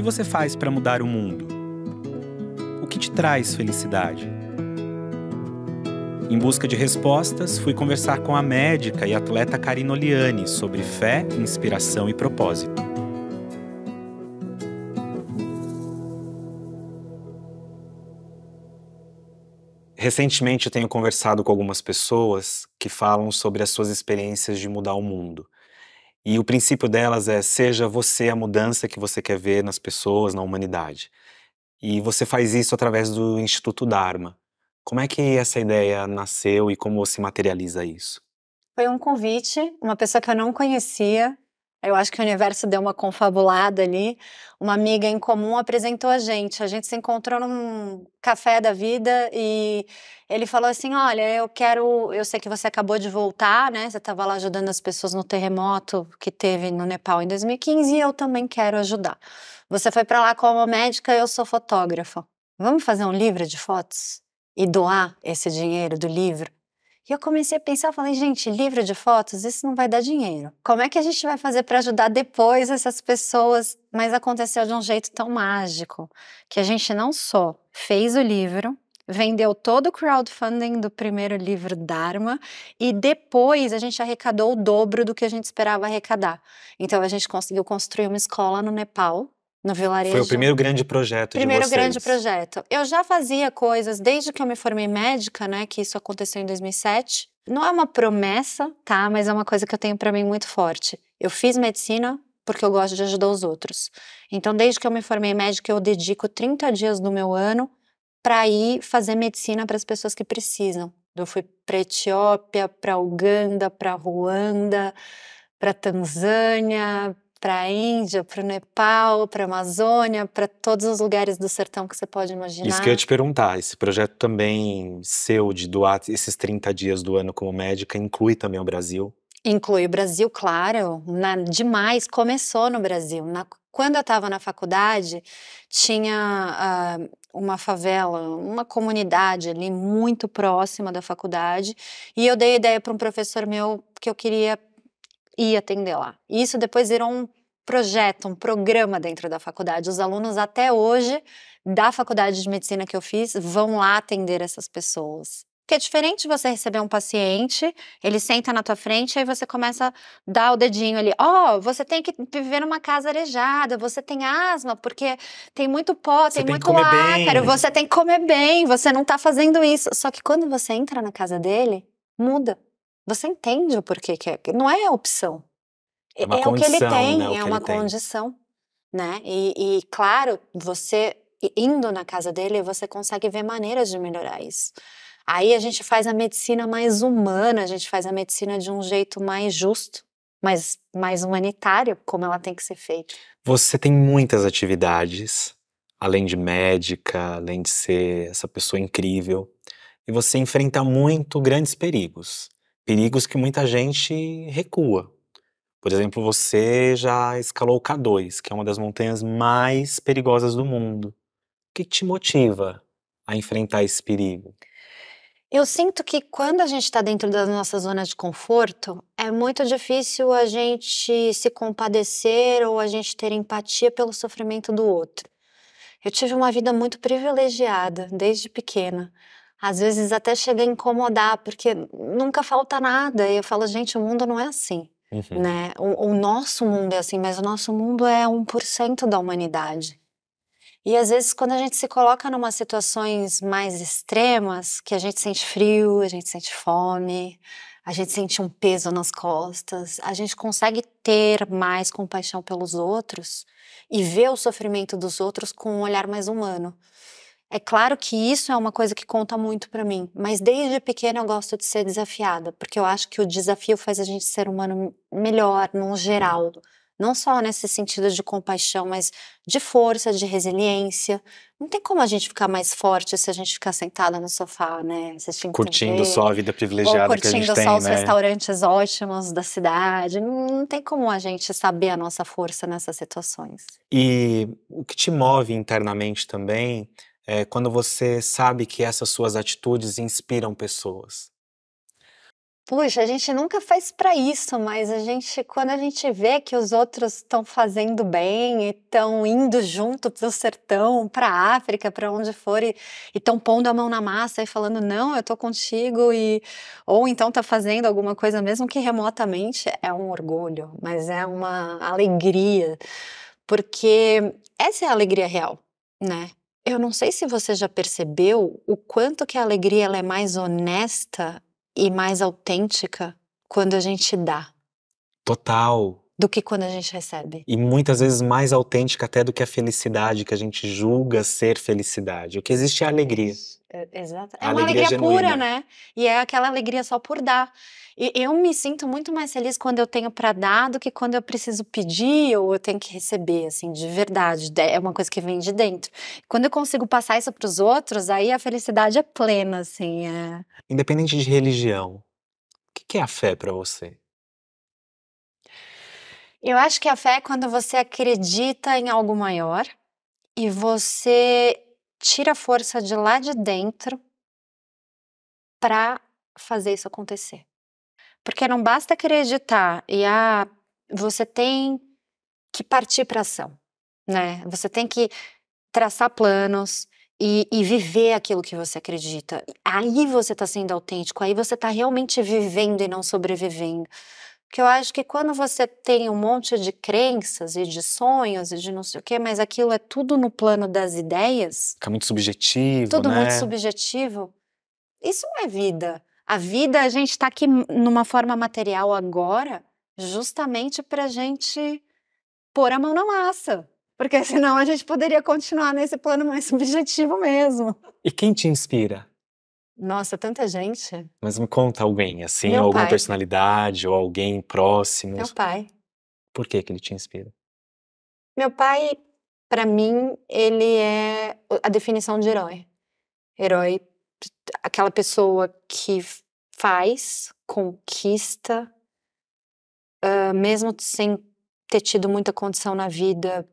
que você faz para mudar o mundo? O que te traz felicidade? Em busca de respostas, fui conversar com a médica e atleta Karina Oliani sobre fé, inspiração e propósito. Recentemente eu tenho conversado com algumas pessoas que falam sobre as suas experiências de mudar o mundo. E o princípio delas é: seja você a mudança que você quer ver nas pessoas, na humanidade. E você faz isso através do Instituto Dharma. Como é que essa ideia nasceu e como você materializa isso? Foi um convite, uma pessoa que eu não conhecia. Eu acho que o universo deu uma confabulada ali. Uma amiga em comum apresentou a gente. A gente se encontrou num café da vida e ele falou assim: olha, eu sei que você acabou de voltar, né? Você estava lá ajudando as pessoas no terremoto que teve no Nepal em 2015 e eu também quero ajudar. Você foi para lá como médica, eu sou fotógrafa. Vamos fazer um livro de fotos e doar esse dinheiro do livro? E eu comecei a pensar, eu falei, gente, livro de fotos, isso não vai dar dinheiro. Como é que a gente vai fazer para ajudar depois essas pessoas? Mas aconteceu de um jeito tão mágico, que a gente não só fez o livro, vendeu todo o crowdfunding do primeiro livro Dharma e depois a gente arrecadou o dobro do que a gente esperava arrecadar. Então a gente conseguiu construir uma escola no Nepal, no vilarejo. Foi o primeiro grande projeto de vocês. Primeiro grande projeto. Eu já fazia coisas desde que eu me formei médica, né? Que isso aconteceu em 2007. Não é uma promessa, tá? Mas é uma coisa que eu tenho pra mim muito forte. Eu fiz medicina porque eu gosto de ajudar os outros. Então, desde que eu me formei médica, eu dedico 30 dias do meu ano pra ir fazer medicina para as pessoas que precisam. Eu fui pra Etiópia, pra Uganda, pra Ruanda, pra Tanzânia, para a Índia, para o Nepal, para a Amazônia, para todos os lugares do sertão que você pode imaginar. Isso que eu ia te perguntar, esse projeto também seu de doar esses 30 dias do ano como médica inclui também o Brasil? Inclui o Brasil, claro, demais, começou no Brasil. Quando eu estava na faculdade, tinha uma favela, uma comunidade ali muito próxima da faculdade, e eu dei ideia para um professor meu que eu queria ir atender lá. E isso depois virou um projeto, um programa dentro da faculdade. Os alunos até hoje da faculdade de medicina que eu fiz vão lá atender essas pessoas. Porque é diferente você receber um paciente, ele senta na tua frente, aí você começa a dar o dedinho ali. Você tem que viver numa casa arejada, você tem asma, porque tem muito pó, tem muito ácaro, você tem que comer bem, você não tá fazendo isso. Só que quando você entra na casa dele, muda. Você entende o porquê que é. Não é opção. É uma o que ele tem, né, é uma condição, né? E claro, você indo na casa dele, você consegue ver maneiras de melhorar isso. Aí a gente faz a medicina mais humana, a gente faz a medicina de um jeito mais justo, mais humanitário, como ela tem que ser feita. Você tem muitas atividades, além de médica, além de ser essa pessoa incrível, e você enfrenta muito grandes perigos. Perigos que muita gente recua. Por exemplo, você já escalou o K2, que é uma das montanhas mais perigosas do mundo. O que te motiva a enfrentar esse perigo? Eu sinto que quando a gente está dentro da nossa zona de conforto, é muito difícil a gente se compadecer ou a gente ter empatia pelo sofrimento do outro. Eu tive uma vida muito privilegiada desde pequena. Às vezes até chega a incomodar, porque nunca falta nada. E eu falo, gente, o mundo não é assim, né? O nosso mundo é assim, mas o nosso mundo é 1% da humanidade. E às vezes quando a gente se coloca numa situações mais extremas, que a gente sente frio, a gente sente fome, a gente sente um peso nas costas, a gente consegue ter mais compaixão pelos outros e ver o sofrimento dos outros com um olhar mais humano. É claro que isso é uma coisa que conta muito pra mim, mas desde pequena eu gosto de ser desafiada, porque eu acho que o desafio faz a gente ser humano melhor, no geral. Não só nesse sentido de compaixão, mas de força, de resiliência. Não tem como a gente ficar mais forte se a gente ficar sentada no sofá, né? Assistindo Curtindo TV, só a vida ou privilegiada que a gente curtindo só tem, os né? restaurantes ótimos da cidade. Não tem como a gente saber a nossa força nessas situações. E o que te move internamente também é quando você sabe que essas suas atitudes inspiram pessoas. Puxa, a gente nunca faz pra isso, mas quando a gente vê que os outros estão fazendo bem e estão indo junto pro sertão, pra África, pra onde for, e estão pondo a mão na massa e falando, não, eu tô contigo, ou então tá fazendo alguma coisa, mesmo que remotamente, é um orgulho, mas é uma alegria, porque essa é a alegria real, né? Eu não sei se você já percebeu o quanto que a alegria ela é mais honesta e mais autêntica quando a gente dá, Total. do que quando a gente recebe. E muitas vezes mais autêntica até do que a felicidade que a gente julga ser felicidade. O que existe é a alegria. Exato. A É uma alegria alegria pura, genuína. né? E é aquela alegria só por dar. E eu me sinto muito mais feliz quando eu tenho para dar do que quando eu preciso pedir ou eu tenho que receber, assim, de verdade. É uma coisa que vem de dentro. Quando eu consigo passar isso para os outros, aí a felicidade é plena, assim. Independente de religião, o que é a fé pra você? Eu acho que a fé é quando você acredita em algo maior e você tira a força de lá de dentro para fazer isso acontecer. Porque não basta acreditar você tem que partir para ação, né? Você tem que traçar planos e viver aquilo que você acredita. Aí você está sendo autêntico, aí você está realmente vivendo e não sobrevivendo. Porque eu acho que quando você tem um monte de crenças e de sonhos e de não sei o quê, mas aquilo é tudo no plano das ideias, Fica muito subjetivo, tudo muito né? subjetivo, isso não é vida. A vida, a gente está aqui numa forma material agora, justamente para a gente pôr a mão na massa. Porque senão a gente poderia continuar nesse plano mais subjetivo mesmo. E quem te inspira? Nossa, tanta gente. Mas me conta alguém, assim, Meu ou alguma pai. personalidade, ou alguém próximo. Meu pai. Por que ele te inspira? Meu pai, para mim, ele é a definição de herói. Herói, aquela pessoa que faz, conquista, mesmo sem ter tido muita condição na vida,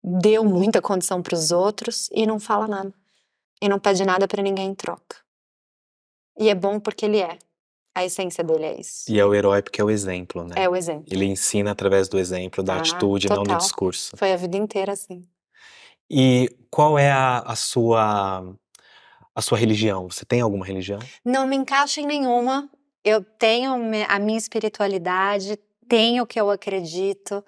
deu muita condição para os outros e não fala nada. E não pede nada para ninguém em troca. E é bom porque ele é. A essência dele é isso. E é o herói porque é o exemplo, né? É o exemplo. Ele ensina através do exemplo, da atitude, não do Total. discurso. Foi a vida inteira assim. E qual é a sua religião? Você tem alguma religião? Não me encaixo em nenhuma. Eu tenho a minha espiritualidade, tenho o que eu acredito,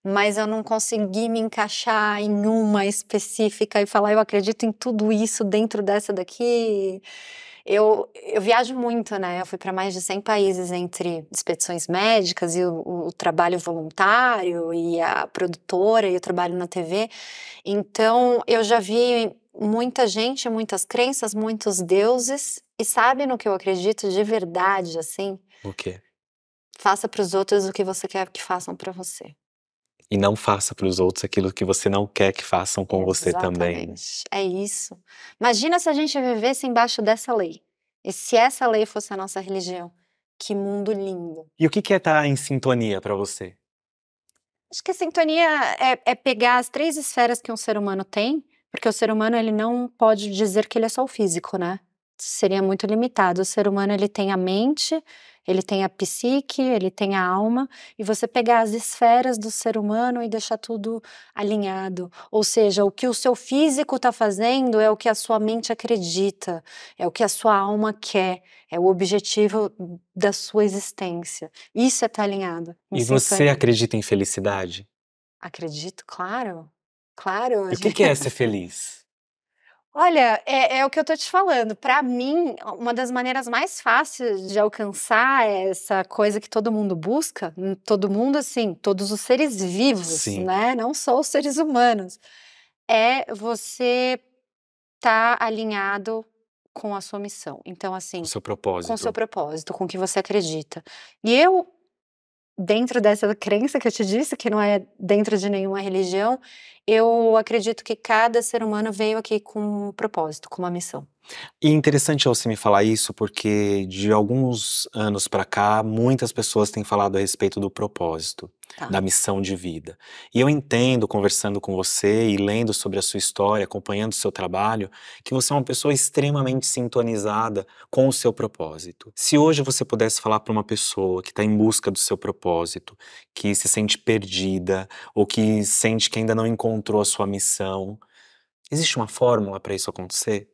mas eu não consegui me encaixar em uma específica e falar, eu acredito em tudo isso dentro dessa daqui. Eu viajo muito, né? Eu fui para mais de 100 países entre expedições médicas e o trabalho voluntário e a produtora e o trabalho na TV. Então, eu já vi muita gente, muitas crenças, muitos deuses. E sabe no que eu acredito de verdade, assim? O quê? Faça para os outros o que você quer que façam para você. E não faça para os outros aquilo que você não quer que façam com você também. Exatamente. É isso. Imagina se a gente vivesse embaixo dessa lei. E se essa lei fosse a nossa religião? Que mundo lindo. E o que é estar em sintonia para você? Acho que a sintonia é pegar as 3 esferas que um ser humano tem, porque o ser humano ele não pode dizer que ele é só o físico, né? Seria muito limitado. O ser humano ele tem a mente, ele tem a psique, ele tem a alma, e você pegar as esferas do ser humano e deixar tudo alinhado. Ou seja, o que o seu físico está fazendo é o que a sua mente acredita, é o que a sua alma quer, é o objetivo da sua existência. Isso é estar alinhado. E você acredita em felicidade? Acredito, claro. Claro. E o que é ser feliz? Olha, é o que eu tô te falando. Para mim, uma das maneiras mais fáceis de alcançar essa coisa que todo mundo busca, todo mundo, assim, todos os seres vivos, Sim. né? Não só os seres humanos, é você estar alinhado com a sua missão. Então, assim, O seu propósito. com o seu propósito, com o que você acredita. E dentro dessa crença que eu te disse, que não é dentro de nenhuma religião, eu acredito que cada ser humano veio aqui com um propósito, com uma missão. E interessante você me falar isso, porque de alguns anos pra cá, muitas pessoas têm falado a respeito do propósito, Tá. da missão de vida. E eu entendo, conversando com você e lendo sobre a sua história, acompanhando o seu trabalho, que você é uma pessoa extremamente sintonizada com o seu propósito. Se hoje você pudesse falar para uma pessoa que está em busca do seu propósito, que se sente perdida, ou que sente que ainda não encontrou a sua missão, existe uma fórmula para isso acontecer?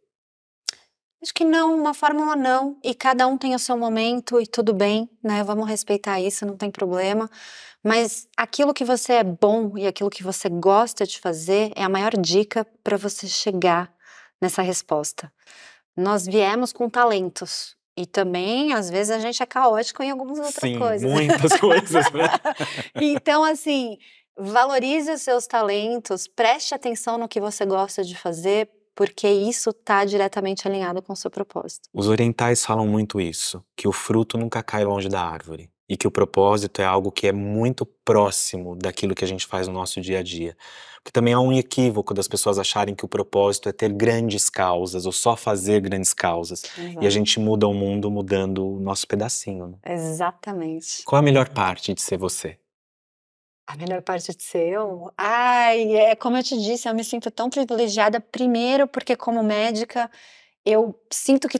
Acho que não, uma fórmula não, e cada um tem o seu momento e tudo bem, né, vamos respeitar isso, não tem problema, mas aquilo que você é bom e aquilo que você gosta de fazer é a maior dica para você chegar nessa resposta. Nós viemos com talentos, e também às vezes a gente é caótico em algumas outras Sim, coisas. muitas coisas, né? Então assim, valorize os seus talentos, preste atenção no que você gosta de fazer, porque isso está diretamente alinhado com o seu propósito. Os orientais falam muito isso, que o fruto nunca cai longe da árvore e que o propósito é algo que é muito próximo daquilo que a gente faz no nosso dia a dia. Porque também há um equívoco das pessoas acharem que o propósito é ter grandes causas ou só fazer grandes causas. E a Exato. gente muda o mundo mudando o nosso pedacinho, né? Exatamente. Qual a melhor parte de ser você? A melhor parte de ser eu? Ai, é como eu te disse, eu me sinto tão privilegiada, primeiro porque como médica, eu sinto que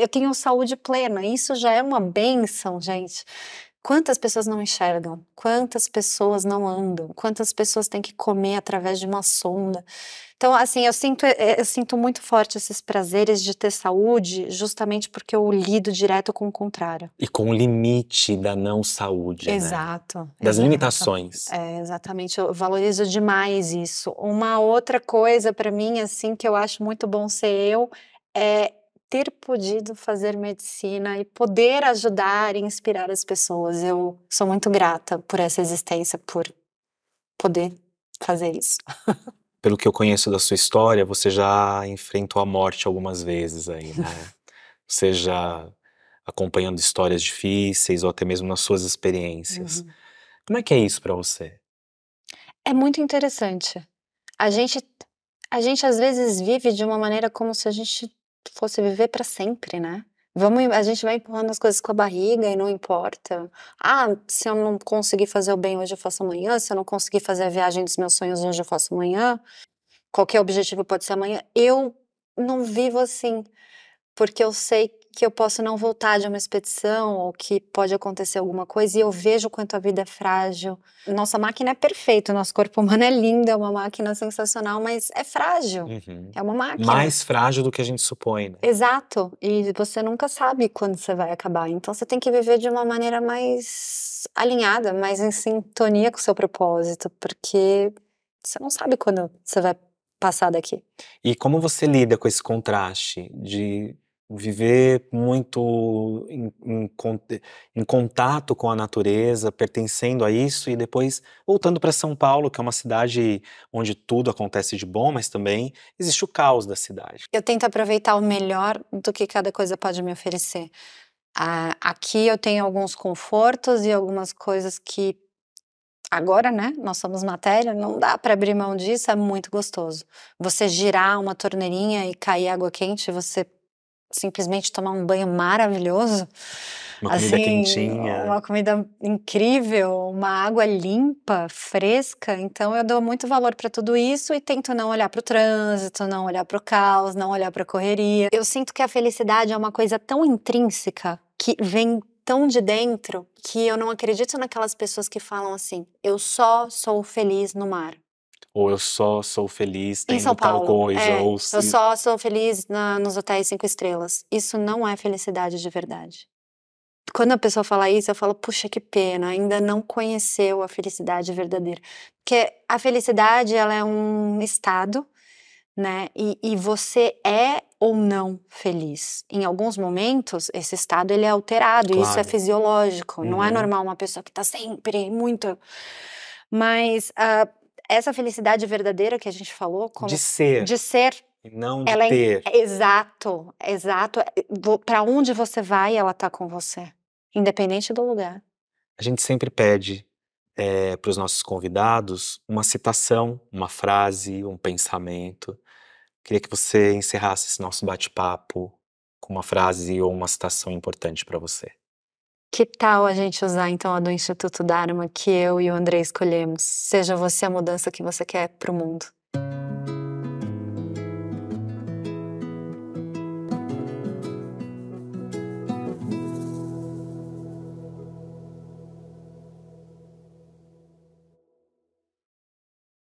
eu tenho saúde plena, isso já é uma bênção, gente. Quantas pessoas não enxergam? Quantas pessoas não andam? Quantas pessoas têm que comer através de uma sonda? Então, assim, eu sinto muito forte esses prazeres de ter saúde, justamente porque eu lido direto com o contrário. E com o limite da não saúde, né? Exato, Das exato. limitações. É, exatamente, eu valorizo demais isso. Uma outra coisa para mim, assim, que eu acho muito bom ser eu, é ter podido fazer medicina e poder ajudar e inspirar as pessoas. Eu sou muito grata por essa existência, por poder fazer isso. Pelo que eu conheço da sua história, você já enfrentou a morte algumas vezes aí, né? Seja acompanhando histórias difíceis ou até mesmo nas suas experiências. Uhum. Como é que é isso pra você? É muito interessante. A gente a gente às vezes vive de uma maneira como se a gente fosse viver para sempre, né. A gente vai empurrando as coisas com a barriga e não importa. "Ah, se eu não conseguir fazer o bem hoje, eu faço amanhã. Se eu não conseguir fazer a viagem dos meus sonhos hoje, eu faço amanhã. Qualquer objetivo pode ser amanhã". Eu não vivo assim. Porque eu sei que eu posso não voltar de uma expedição ou que pode acontecer alguma coisa e eu vejo o quanto a vida é frágil. Nossa máquina é perfeita, o nosso corpo humano é lindo, é uma máquina sensacional, mas é frágil. Uhum. É uma máquina. Mais frágil do que a gente supõe, né? Exato. E você nunca sabe quando você vai acabar. Então você tem que viver de uma maneira mais alinhada, mais em sintonia com o seu propósito, porque você não sabe quando você vai passar daqui. E como você lida com esse contraste de viver muito em contato com a natureza, pertencendo a isso, e depois voltando para São Paulo, que é uma cidade onde tudo acontece de bom, mas também existe o caos da cidade. Eu tento aproveitar o melhor do que cada coisa pode me oferecer. Aqui eu tenho alguns confortos e algumas coisas que agora, né, nós somos matéria, não dá para abrir mão disso, é muito gostoso. Você girar uma torneirinha e cair água quente, você simplesmente tomar um banho maravilhoso, Uma comida assim, quentinha. uma comida incrível, uma água limpa, fresca. Então eu dou muito valor para tudo isso e tento não olhar para o trânsito, não olhar para o caos, não olhar para a correria. Eu sinto que a felicidade é uma coisa tão intrínseca que vem tão de dentro que eu não acredito naquelas pessoas que falam assim: "Eu só sou feliz no mar". Ou eu só sou feliz Em São tendo tal Paulo, coisa, ou eu só sou feliz nos hotéis 5 estrelas. Isso não é felicidade de verdade. Quando a pessoa fala isso, eu falo: "Puxa, que pena, ainda não conheceu a felicidade verdadeira". Porque a felicidade, ela é um estado, né, e você é ou não feliz. Em alguns momentos, esse estado ele é alterado e isso é claro. fisiológico, não é Uhum. normal uma pessoa que tá sempre muito, mas, essa felicidade verdadeira que a gente falou, De como ser, de ser, e não de ela é ter. exato, exato, pra onde você vai, ela tá com você, independente do lugar. A gente sempre pede para os nossos convidados uma citação, uma frase, um pensamento. Queria que você encerrasse esse nosso bate-papo com uma frase ou uma citação importante para você. Que tal a gente usar então a do Instituto Dharma que eu e o André escolhemos? Seja você a mudança que você quer para o mundo.